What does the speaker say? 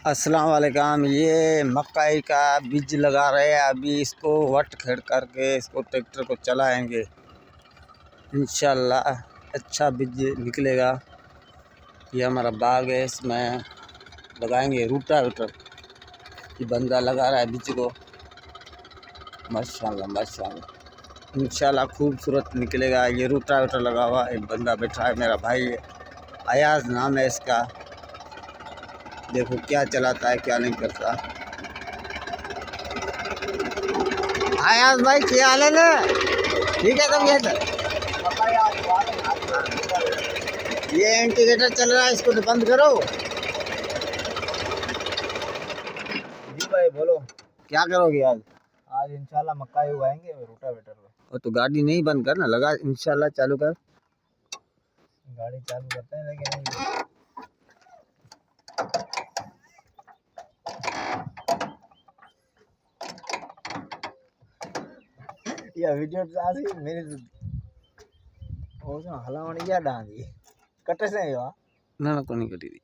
अस्सलाम वालेकुम। ये मकई का बीज लगा रहे हैं। अभी इसको वट खेड़ करके इसको ट्रैक्टर को चलाएंगे, इंशाल्लाह अच्छा बीज निकलेगा। ये हमारा बाग है, इसमें लगाएंगे रूटावेटर। ये बंदा लगा रहा है बीज को, माशाल्लाह माशाल्लाह इंशाल्लाह खूबसूरत निकलेगा। ये रूटावेटर लगा हुआ, एक बंदा बैठा है, मेरा भाई है, अयाज नाम है इसका। देखो क्या चलाता है क्या नहीं करता। अयाज भाई क्या हाल है ना? ठीक है तब ये इंडिकेटर चल रहा है, इसको तो बंद करो। जी भाई बोलो। क्या करोगे आज? आज इंशाल्लाह मक्का उगाएंगे रोटावेटर पे। और तो गाड़ी नहीं बंद करना, लगा इंशाल्लाह चालू कर। गाड़ी चालू करते हैं लेकिन या वीडियो आसी मेरी ओसो हलावण या डांगी कटे से आयो ना कोनी कटी थी।